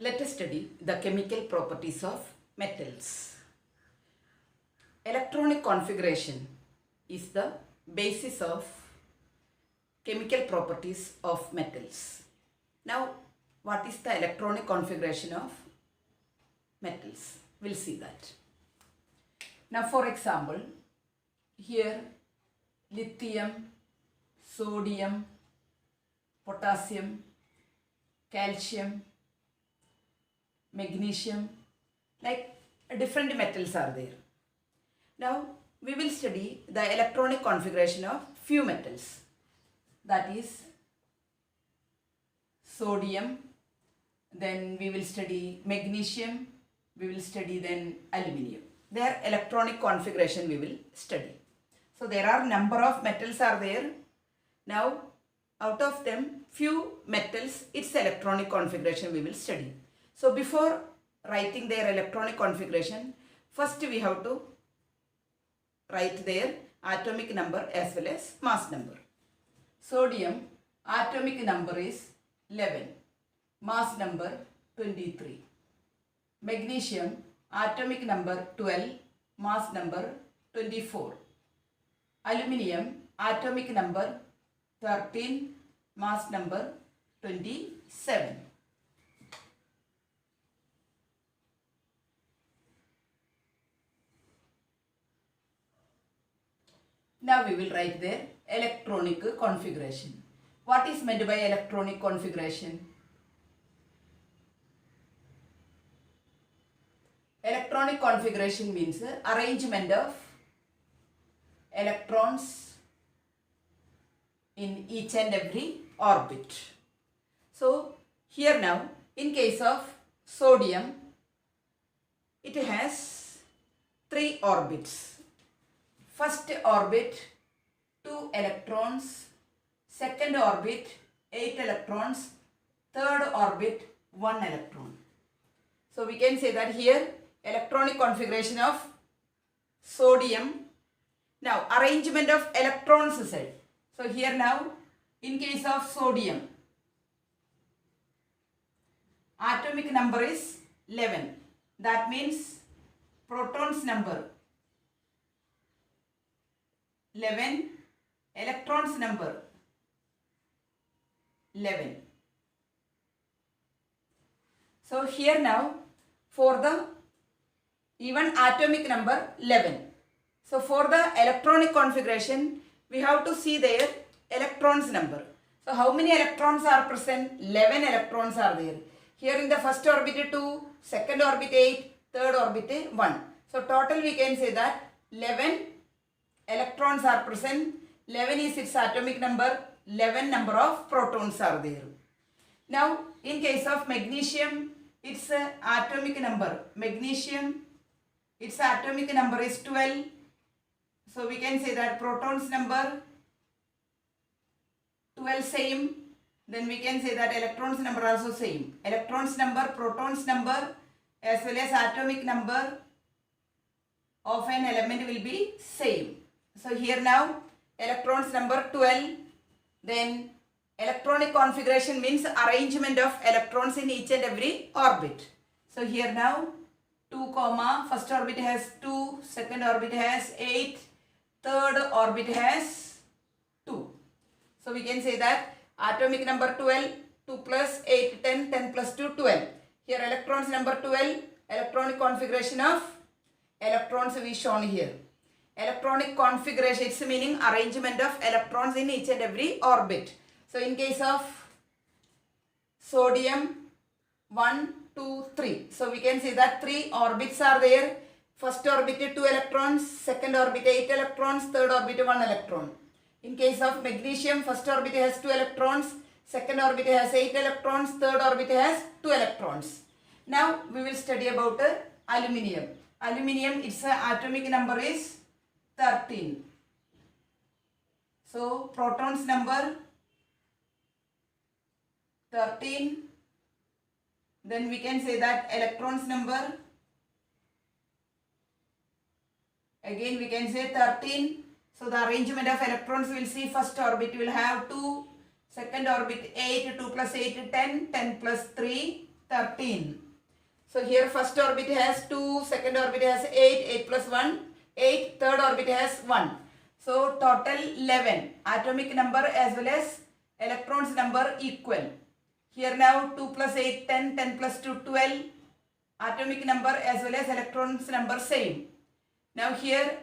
Let us study the chemical properties of metals. Electronic configuration is the basis of chemical properties of metals. Now, what is the electronic configuration of metals? We'll see that. Now, for example, here lithium, sodium, potassium, calcium, magnesium, like different metals are there. Now we will study the electronic configuration of few metals, that is sodium, then we will study magnesium, we will study then aluminium. Their electronic configuration we will study. So there are number of metals are there. Now out of them few metals, its electronic configuration we will study. So before writing their electronic configuration, first we have to write their atomic number as well as mass number. Sodium atomic number is 11, mass number 23. Magnesium atomic number 12, mass number 24. Aluminium atomic number 13, mass number 27. Now we will write their electronic configuration. What is meant by electronic configuration? Electronic configuration means arrangement of electrons in each and every orbit. So here now, in case of sodium, it has 3 orbits. First orbit 2 electrons, second orbit 8 electrons, third orbit 1 electron. So we can say that here electronic configuration of sodium. Now arrangement of electrons said. So here now in case of sodium, atomic number is 11. That means protons number 11, electrons number 11. So here now for the even atomic number 11. So for the electronic configuration we have to see their electrons number. So how many electrons are present? 11 electrons are there. Here in the first orbit 2, second orbit 8, third orbit 1. So total we can say that 11 electrons are present, 11 is its atomic number, 11 number of protons are there. Now in case of magnesium, its atomic number, magnesium, its atomic number is 12. So we can say that protons number 12 same, then we can say that electrons number also same. Electrons number, protons number as well as atomic number of an element will be same. So here now electrons number 12, then electronic configuration means arrangement of electrons in each and every orbit. So here now 2 comma, first orbit has 2, second orbit has 8, third orbit has 2. So we can say that atomic number 12, 2 plus 8, 10, 10 plus 2, 12. Here electrons number 12, electronic configuration of electrons we shown here. Electronic configuration, its meaning arrangement of electrons in each and every orbit. So in case of sodium 1, 2, 3. So we can say that 3 orbits are there. First orbit 2 electrons, second orbit 8 electrons, third orbit 1 electron. In case of magnesium, first orbit has 2 electrons, second orbit has 8 electrons, third orbit has 2 electrons. Now we will study about aluminium. Aluminium, its atomic number is 13. So protons number 13, then we can say that electrons number, again we can say 13. So the arrangement of electrons we will see, first orbit will have 2, second orbit 8, 2 plus 8 10, 10 plus 3 13. So here first orbit has 2, second orbit has 8, 8 plus 1, 8, third orbit has 1. So total 11. Atomic number as well as electrons number equal. Here now 2 plus 8, 10, 10 plus 2, 12. Atomic number as well as electrons number same. Now here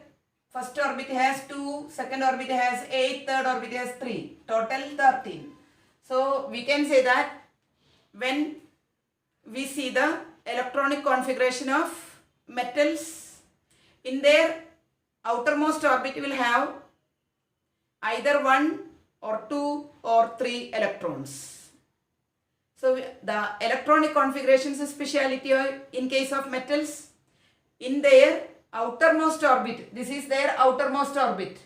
first orbit has 2, second orbit has 8, third orbit has 3. Total 13. So we can say that when we see the electronic configuration of metals, in their outermost orbit will have either 1 or 2 or 3 electrons. So the electronic configurations speciality in case of metals, in their outermost orbit, this is their outermost orbit,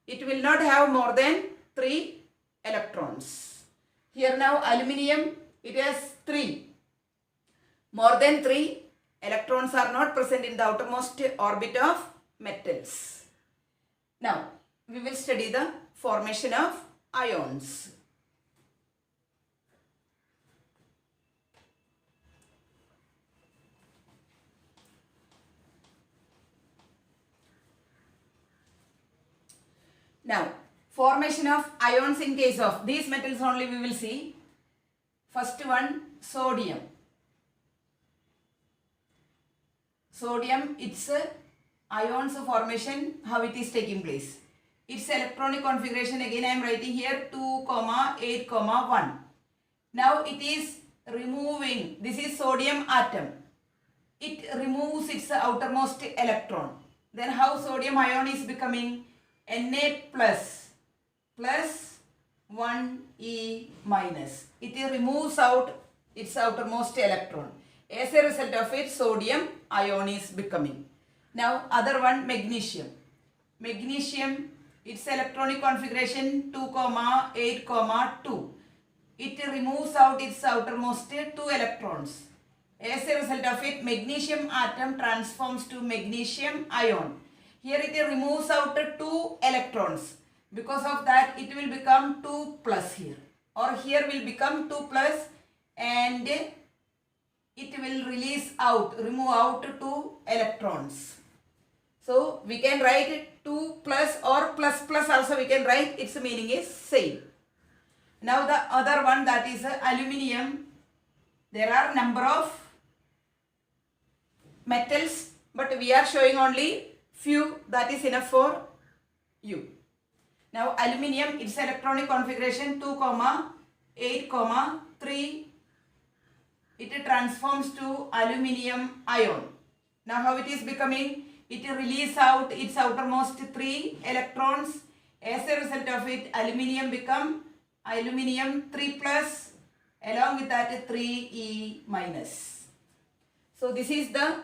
it will not have more than 3 electrons. Here now aluminium, it has 3. More than 3 electrons are not present in the outermost orbit of metals. Now we will study the formation of ions. Now formation of ions in case of these metals only we will see. First one, sodium. Sodium, its ions formation, how it is taking place. Its electronic configuration, again I am writing here 2, 8, 1. Now it is removing, this is sodium atom. It removes its outermost electron. Then how sodium ion is becoming? Na plus 1E minus. It removes out its outermost electron. As a result of it, sodium ion is becoming. Now other one, magnesium. Magnesium, its electronic configuration 2, 8, 2. It removes out its outermost 2 electrons. As a result of it, magnesium atom transforms to magnesium ion. Here it removes out 2 electrons. Because of that, it will become 2 plus here. Or here will become 2 plus and it will remove out 2 electrons. So we can write it 2 plus or plus plus also we can write, its meaning is same. Now the other one, that is aluminium. There are number of metals, but we are showing only few, that is enough for you. Now aluminium, its electronic configuration 2, 8, 3. It transforms to aluminium ion. Now how it is becoming? It releases out its outermost 3 electrons. As a result of it, aluminium become aluminium 3 plus, along with that 3E minus. So this is the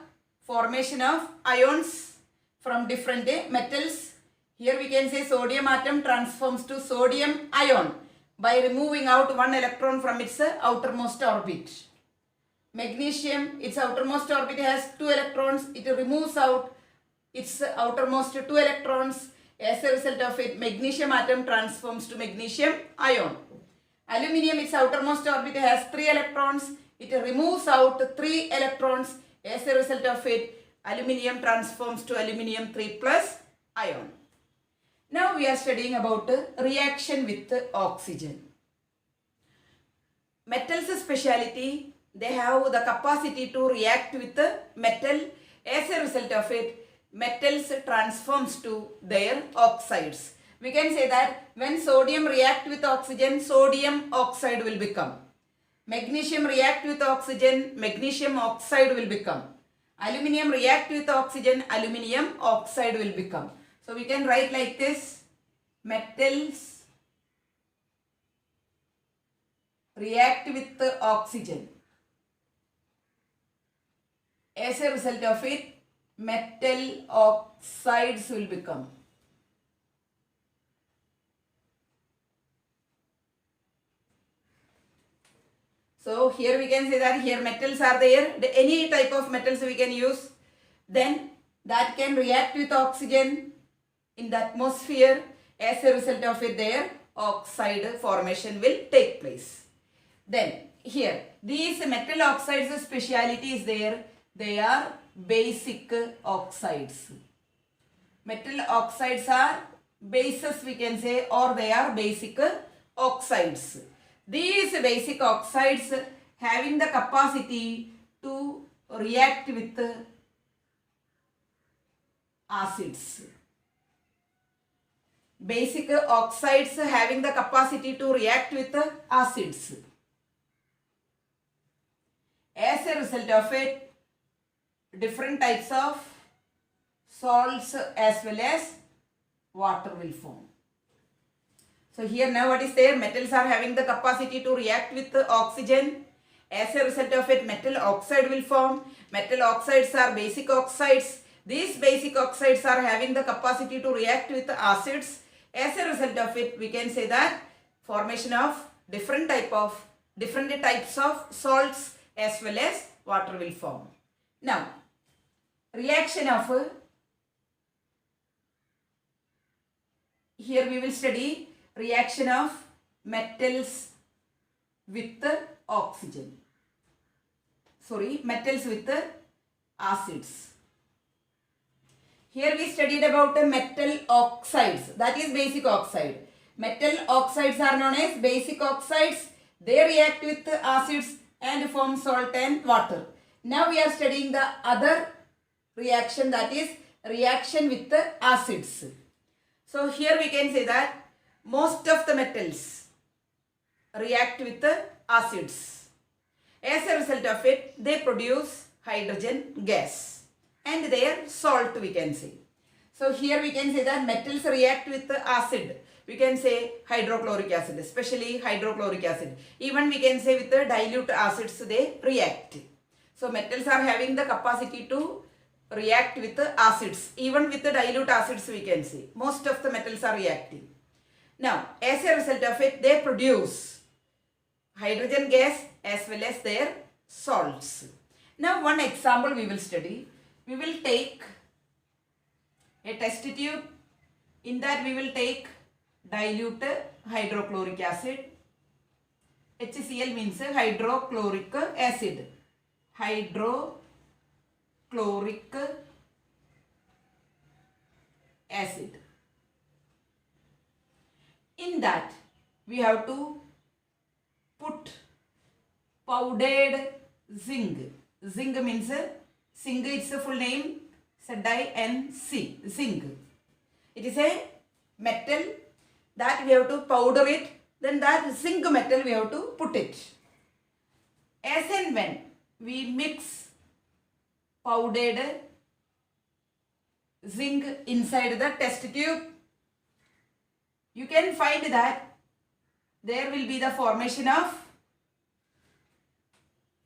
formation of ions from different metals. Here we can say sodium atom transforms to sodium ion by removing out 1 electron from its outermost orbit. Magnesium, its outermost orbit has 2 electrons. It removes out its outermost 2 electrons. As a result of it, magnesium atom transforms to magnesium ion. Aluminium, its outermost orbit has 3 electrons. It removes out 3 electrons. As a result of it, aluminium transforms to aluminium 3 plus ion. Now we are studying about reaction with oxygen. Metals speciality, they have the capacity to react with metal. As a result of it, metals transforms to their oxides. We can say that when sodium react with oxygen, sodium oxide will become. Magnesium react with oxygen, magnesium oxide will become. Aluminium react with oxygen, aluminium oxide will become. So we can write like this: metals react with oxygen. As a result of it, metal oxides will become. So here we can say that here metals are there. Any type of metals we can use. Then that can react with oxygen in the atmosphere. As a result of it, their oxide formation will take place. Then here these metal oxides speciality is there. They are basic oxides. Metal oxides are bases, we can say, or they are basic oxides. These basic oxides having the capacity to react with acids. Basic oxides having the capacity to react with acids. As a result of it, different types of salts as well as water will form. So here now what is there? Metals are having the capacity to react with oxygen. As a result of it, metal oxide will form. Metal oxides are basic oxides. These basic oxides are having the capacity to react with acids. As a result of it, we can say that formation of different types of salts as well as water will form. Now, reaction of here we will study reaction of metals with oxygen. Metals with acids. Here we studied about metal oxides, that is basic oxide. Metal oxides are known as basic oxides. They react with acids and form salt and water. Now we are studying the other reaction, that is reaction with acids. So here we can say that most of the metals react with acids. As a result of it, they produce hydrogen gas and their salt, we can say. So here we can say that metals react with acid. We can say hydrochloric acid, especially hydrochloric acid. Even we can say with the dilute acids they react. So metals are having the capacity to react with acids. Even with the dilute acids we can say. Most of the metals are reacting. Now, as a result of it, they produce hydrogen gas as well as their salts. Now, one example we will study. We will take a test tube. In that we will take dilute hydrochloric acid. HCl means hydrochloric acid. Hydrochloric acid. In that we have to put powdered zinc. Zinc means zinc, its full name ZiNC, zinc. It is a metal that we have to powder it, then that zinc metal we have to put it. As and when we mix powdered zinc inside the test tube, you can find that there will be the formation of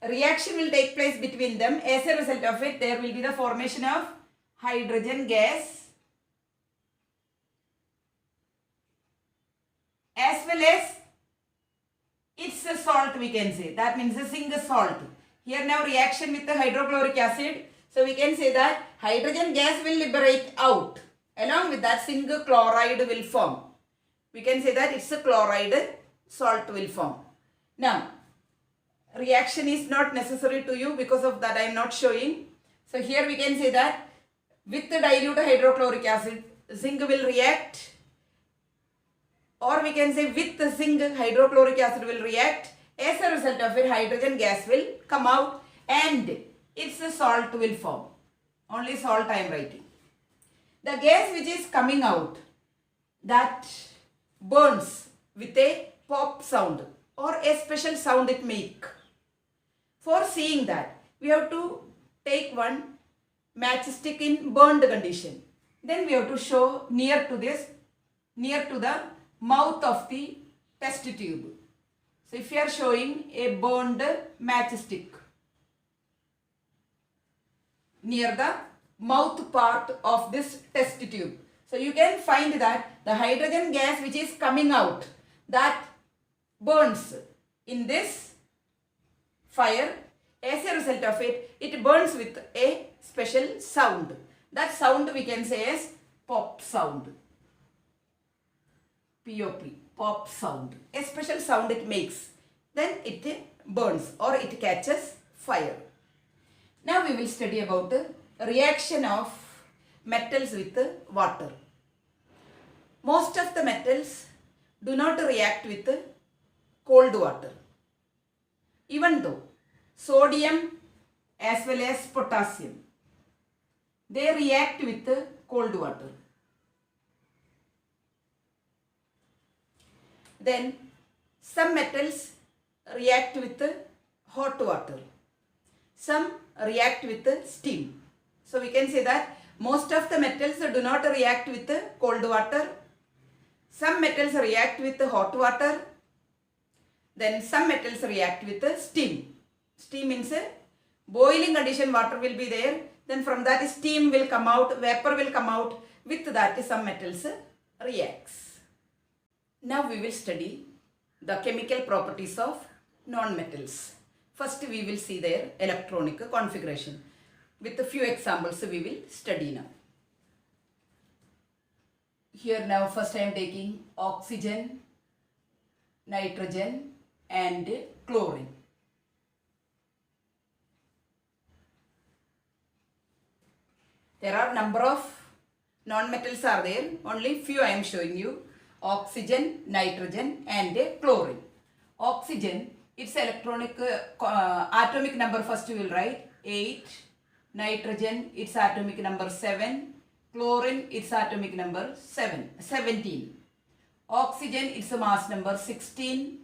reaction will take place between them. As a result of it, there will be the formation of hydrogen gas as well as its a salt, we can say. That means the zinc salt. Here now reaction with the hydrochloric acid. So we can say that hydrogen gas will liberate out. Along with that, zinc chloride will form. We can say that it's a chloride salt will form. Now, reaction is not necessary to you, because of that I am not showing. So here we can say that with the dilute hydrochloric acid, zinc will react, or we can say with the zinc hydrochloric acid will react. As a result of it, hydrogen gas will come out and its a salt will form. Only salt I am writing. The gas which is coming out, that burns with a pop sound or a special sound it make. For seeing that, we have to take one matchstick in burned condition. Then we have to show near to the mouth of the test tube. So if you are showing a burned matchstick near the mouth part of this test tube, so you can find that the hydrogen gas which is coming out, that burns in this fire. As a result of it, it burns with a special sound. That sound we can say as pop sound. POP, pop sound. A special sound it makes. Then it burns or it catches fire. Now we will study about reaction of metals with water. Most of the metals do not react with cold water. Even though sodium as well as potassium, they react with cold water. Then some metals react with hot water. Some react with steam. So we can say that most of the metals do not react with cold water. Some metals react with hot water. Then some metals react with steam. Steam means boiling condition water will be there. Then from that steam will come out, vapor will come out. With that some metals reacts. Now we will study the chemical properties of non-metals. First we will see their electronic configuration. With a few examples we will study now. Here now first I am taking oxygen, nitrogen and chlorine. There are number of non-metals are there. Only few I am showing you. Oxygen, nitrogen and chlorine. Oxygen, its electronic atomic number first we will write 8. Nitrogen, its atomic number 7. Chlorine, its atomic number 17. Oxygen, its mass number 16.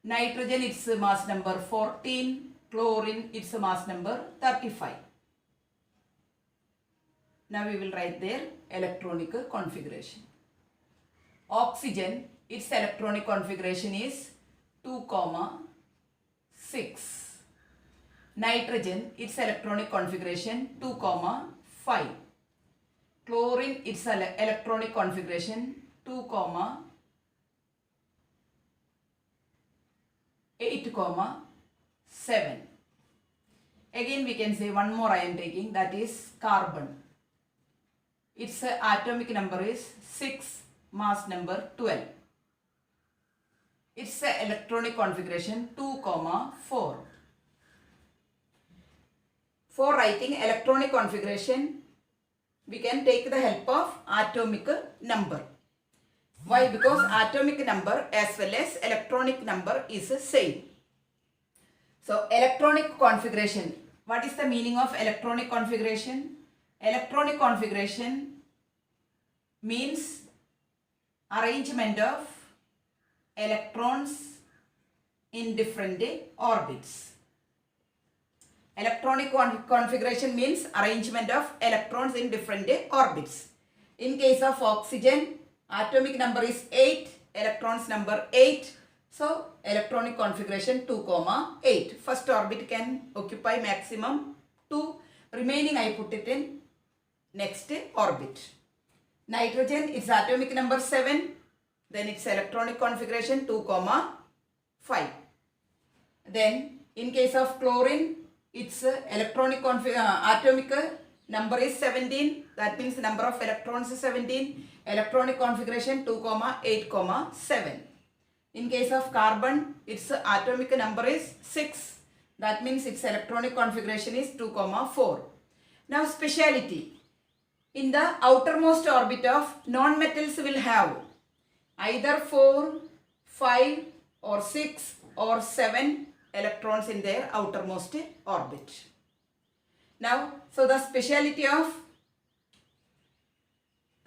Nitrogen, its mass number 14. Chlorine, its mass number 35. Now we will write their electronic configuration. Oxygen, its electronic configuration is 2, 6. Nitrogen, its electronic configuration 2, 5. Chlorine, its electronic configuration 2, 8, 7. Again we can say one more I am taking, that is carbon. Its atomic number is 6, mass number 12. Its electronic configuration 2, 4. For writing electronic configuration, we can take the help of atomic number. Why? Because atomic number as well as electronic number is the same. So electronic configuration. What is the meaning of electronic configuration? Electronic configuration means arrangement of electrons in different orbits. Electronic configuration means arrangement of electrons in different orbits. In case of oxygen, atomic number is 8, electrons number 8. So electronic configuration 2, 8. First orbit can occupy maximum 2. Remaining I put it in next orbit. Nitrogen, its atomic number 7. Then its electronic configuration 2, 5. Then in case of chlorine, its electronic atomic number is 17. That means number of electrons is 17. Electronic configuration 2, 8, 7. In case of carbon, its atomic number is 6. That means its electronic configuration is 2, 4. Now speciality. In the outermost orbit of non-metals will have either 4, 5 or 6 or 7 electrons in their outermost orbit. Now, so the speciality of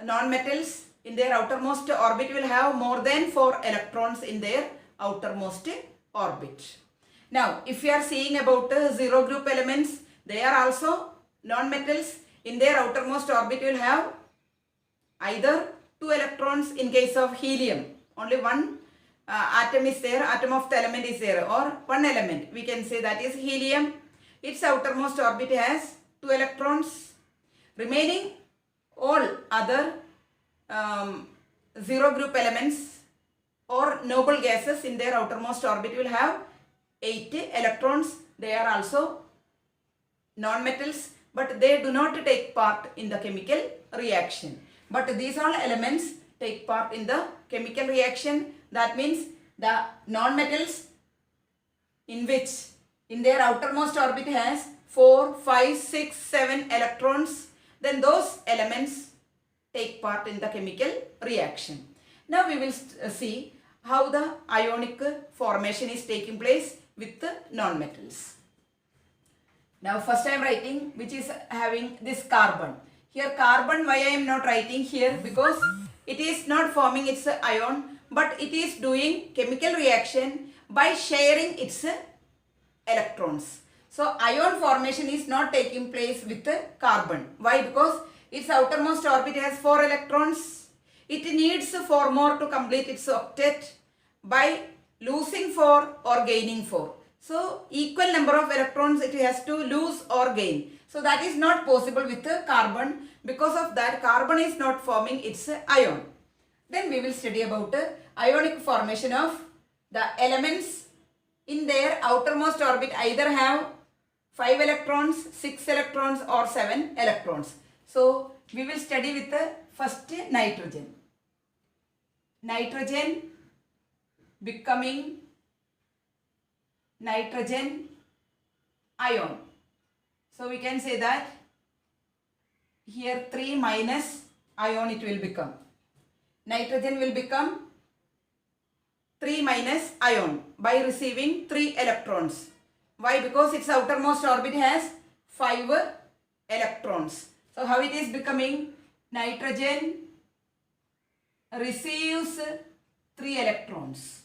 non-metals in their outermost orbit will have more than 4 electrons in their outermost orbit. Now, if you are seeing about zero group elements, they are also non-metals. In their outermost orbit will have either 2 electrons in case of helium. Only one atom is there, atom of the element is there, or one element. We can say that is helium. Its outermost orbit has 2 electrons. Remaining all other zero group elements or noble gases in their outermost orbit will have 8 electrons. They are also non-metals, but they do not take part in the chemical reaction. But these all elements take part in the chemical reaction. That means the non-metals in which in their outermost orbit has 4, 5, 6, 7 electrons, then those elements take part in the chemical reaction. Now we will see how the ionic formation is taking place with the non-metals. Now first I am writing which is having this carbon. Here carbon, why I am not writing here? Because it is not forming its ion, but it is doing chemical reaction by sharing its electrons. So ion formation is not taking place with the carbon. Why? Because its outermost orbit has 4 electrons. It needs 4 more to complete its octet by losing 4 or gaining 4. So equal number of electrons it has to lose or gain. So that is not possible with the carbon. Because of that, carbon is not forming its ion. Then we will study about ionic formation of the elements in their outermost orbit either have 5 electrons, 6 electrons or 7 electrons. So we will study with the first nitrogen. Nitrogen becoming nitrogen ion. So we can say that here 3 minus ion it will become. Nitrogen will become 3 minus ion by receiving 3 electrons. Why? Because its outermost orbit has 5 electrons. So how it is becoming? Nitrogen receives 3 electrons.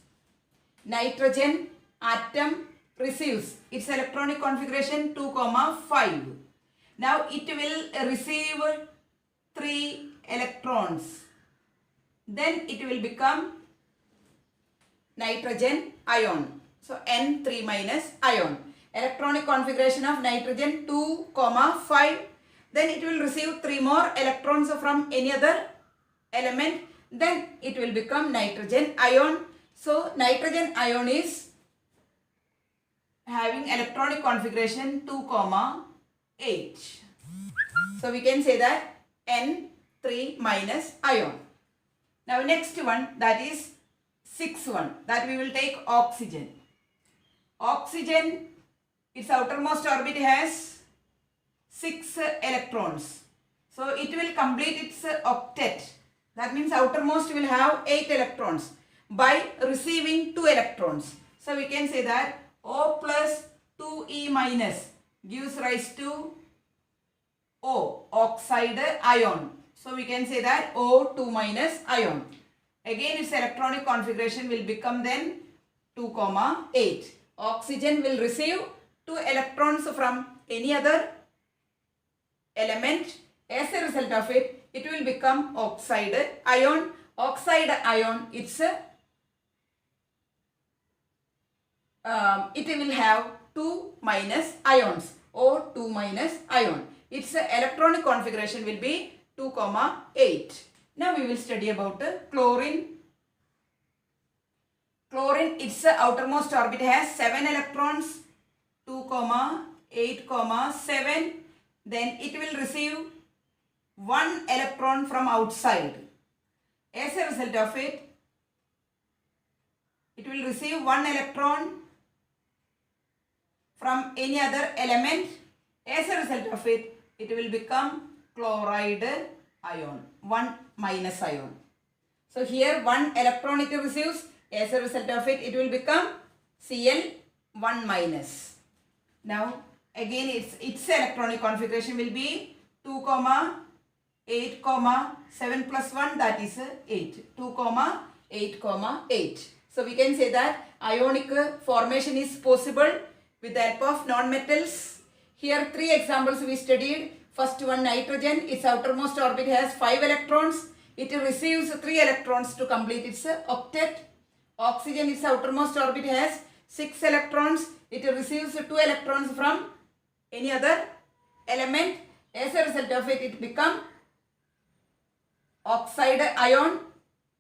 Nitrogen atom receives its electronic configuration 2, 5. Now it will receive 3 electrons. Then it will become nitrogen ion. So N3 minus ion. Electronic configuration of nitrogen 2, 5. Then it will receive 3 more electrons from any other element. Then it will become nitrogen ion. So nitrogen ion is having electronic configuration 2, 8. So we can say that N3 minus ion. Now next one, that is 6th one, that we will take oxygen. Oxygen, its outermost orbit has 6 electrons. So it will complete its octet. That means outermost will have 8 electrons by receiving 2 electrons. So we can say that O plus 2E minus gives rise to O, oxide ion. So we can say that O2 minus ion. Again its electronic configuration will become then 2, 8. Oxygen will receive 2 electrons from any other element. As a result of it, it will become oxide ion. Oxide ion, it will have 2 minus ions, O2 minus ion. Its electronic configuration will be 2, 8. Now we will study about chlorine. Chlorine, its outermost orbit has 7 electrons, 2, 8, 7. Then it will receive 1 electron from outside. As a result of it, it will receive 1 electron from any other element. As a result of it, it will become chloride ion, 1 minus ion. So here 1 electron it receives. As a result of it, it will become Cl1 minus. Now again its electronic configuration will be 2, 8, 7 plus 1, that is 8. 2, 8, 8. So we can say that ionic formation is possible with the help of non-metals. Here 3 examples we studied. First one, nitrogen, its outermost orbit has 5 electrons. It receives 3 electrons to complete its octet. Oxygen, its outermost orbit has 6 electrons. It receives 2 electrons from any other element. As a result of it, it becomes oxide ion,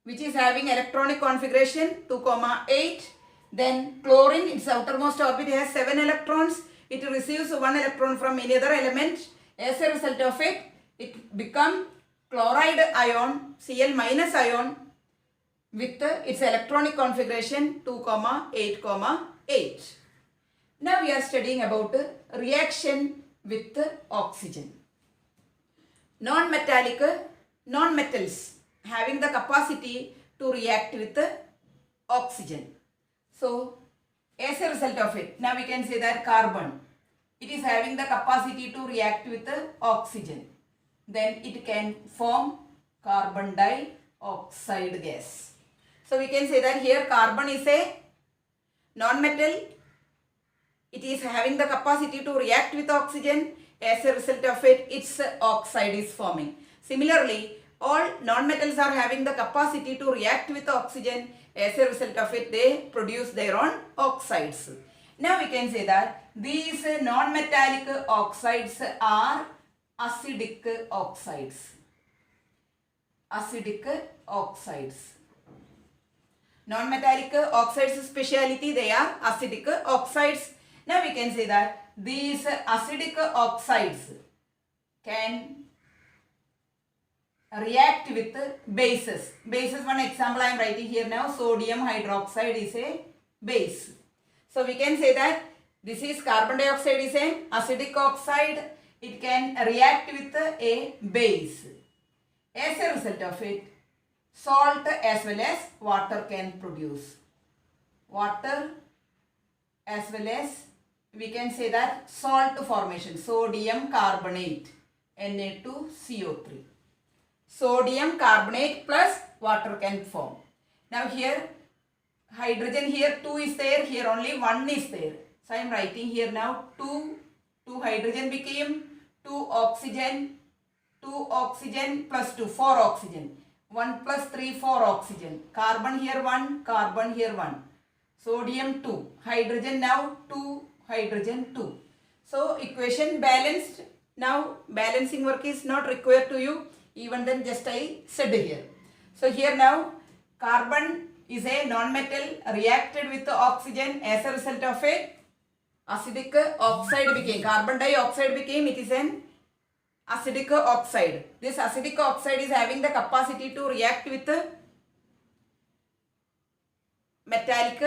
which is having electronic configuration 2, 8. Then chlorine, its outermost orbit has 7 electrons. It receives 1 electron from any other element. As a result of it, it becomes chloride ion, Cl minus ion, with its electronic configuration 2, 8, 8. Now we are studying about reaction with oxygen. Non-metals having the capacity to react with oxygen. So as a result of it, now we can say that carbon, it is having the capacity to react with oxygen. Then it can form carbon dioxide gas. So we can say that here carbon is a non-metal. It is having the capacity to react with oxygen. As a result of it, its oxide is forming. Similarly, all non-metals are having the capacity to react with oxygen. As a result of it, they produce their own oxides. Now we can say that these non-metallic oxides are acidic oxides. Acidic oxides. Non-metallic oxides speciality, they are acidic oxides. Now we can say that these acidic oxides can react with bases. Bases, one example I am writing here now, sodium hydroxide is a base. So we can say that this is carbon dioxide is an acidic oxide. It can react with a base. As a result of it, salt as well as water can produce. Water as well as we can say that salt formation, sodium carbonate, Na2CO3. Sodium carbonate plus water can form. Now here hydrogen, here 2 is there, here only 1 is there. So I am writing here now 2 hydrogen became 2 oxygen plus 2, 4 oxygen. 1 plus 3, 4 oxygen. Carbon here 1, carbon here 1. Sodium 2, hydrogen now 2, hydrogen 2. So equation balanced. Now balancing work is not required to you. Even then just I said here. So here now carbon is a non-metal reacted with the oxygen. As a result of it, acidic oxide became, carbon dioxide became, it is an acidic oxide. This acidic oxide is having the capacity to react with metallic,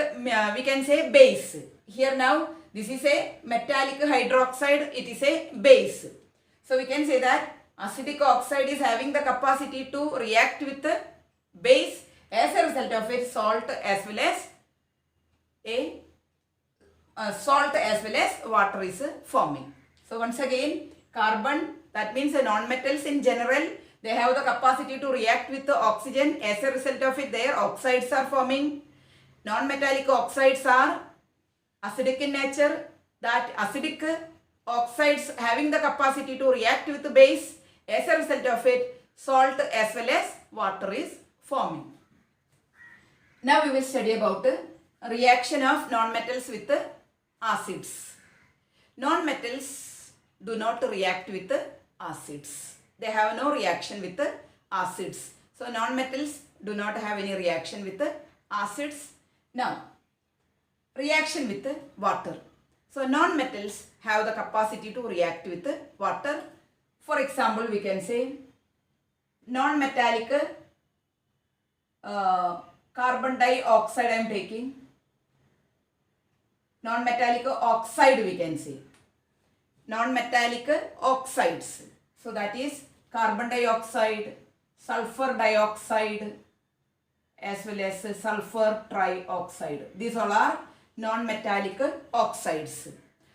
we can say base. Here now this is a metallic hydroxide, it is a base. So we can say that acidic oxide is having the capacity to react with the base. As a result of it, salt as well as water is forming. So once again, carbon, that means the non-metals in general, they have the capacity to react with the oxygen. As a result of it, their oxides are forming. Non-metallic oxides are acidic in nature. That acidic oxides having the capacity to react with the base. As a result of it, salt as well as water is forming. Now we will study about reaction of non-metals with acids. Non-metals do not react with acids. They have no reaction with acids. So non-metals do not have any reaction with acids. Now, reaction with water. So non-metals have the capacity to react with water. For example, we can say non-metallic carbon dioxide I am taking. Non-metallic oxide we can say. Non-metallic oxides. So that is carbon dioxide, sulfur dioxide as well as sulfur trioxide. These all are non-metallic oxides.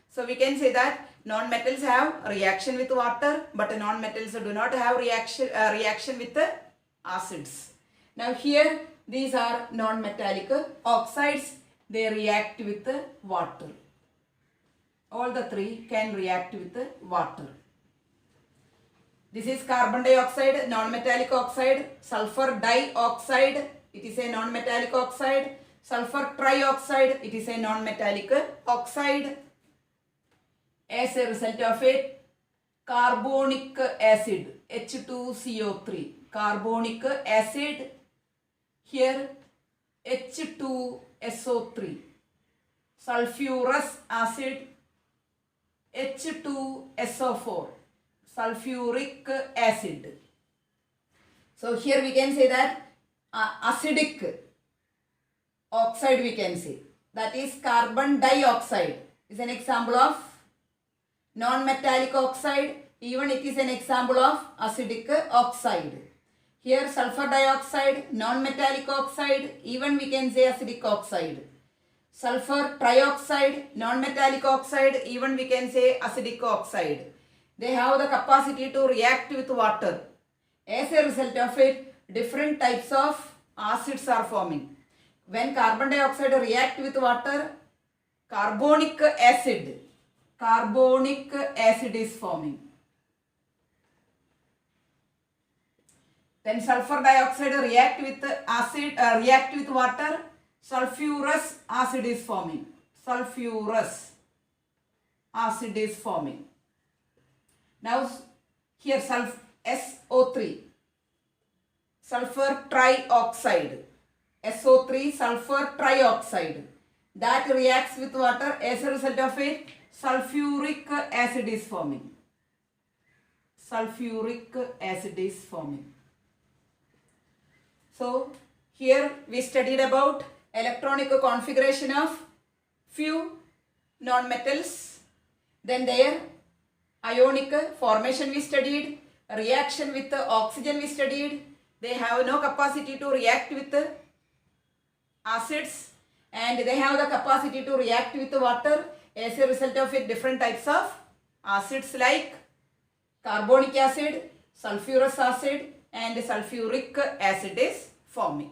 So we can say that non-metals have reaction with water, but non-metals do not have reaction with acids. Now here these are non-metallic oxides. They react with water. All the three can react with water. This is carbon dioxide, non-metallic oxide, sulfur dioxide, it is a non-metallic oxide, sulfur trioxide, it is a non-metallic oxide. As a result of it, carbonic acid, H2CO3, carbonic acid, here H2SO3, sulfurous acid, H2SO4, sulfuric acid. So here we can say that acidic oxide we can say, that is carbon dioxide. is an example of non-metallic oxide. Even it is an example of acidic oxide. Here sulfur dioxide, non-metallic oxide, even we can say acidic oxide. Sulfur trioxide, non-metallic oxide, even we can say acidic oxide. They have the capacity to react with water. As a result of it, different types of acids are forming. When carbon dioxide react with water, carbonic acid is forming. Then sulfur dioxide react with water, sulfurous acid is forming. Sulfurous acid is forming. Now here SO3, sulfur trioxide, SO3 sulfur trioxide, that reacts with water. As a result of it, sulfuric acid is forming. Sulfuric acid is forming. So here we studied about electronic configuration of few non-metals, then their ionic formation we studied, reaction with oxygen we studied. They have no capacity to react with acids and they have the capacity to react with water. As a result of it, different types of acids like carbonic acid, sulfurous acid and sulfuric acid is forming.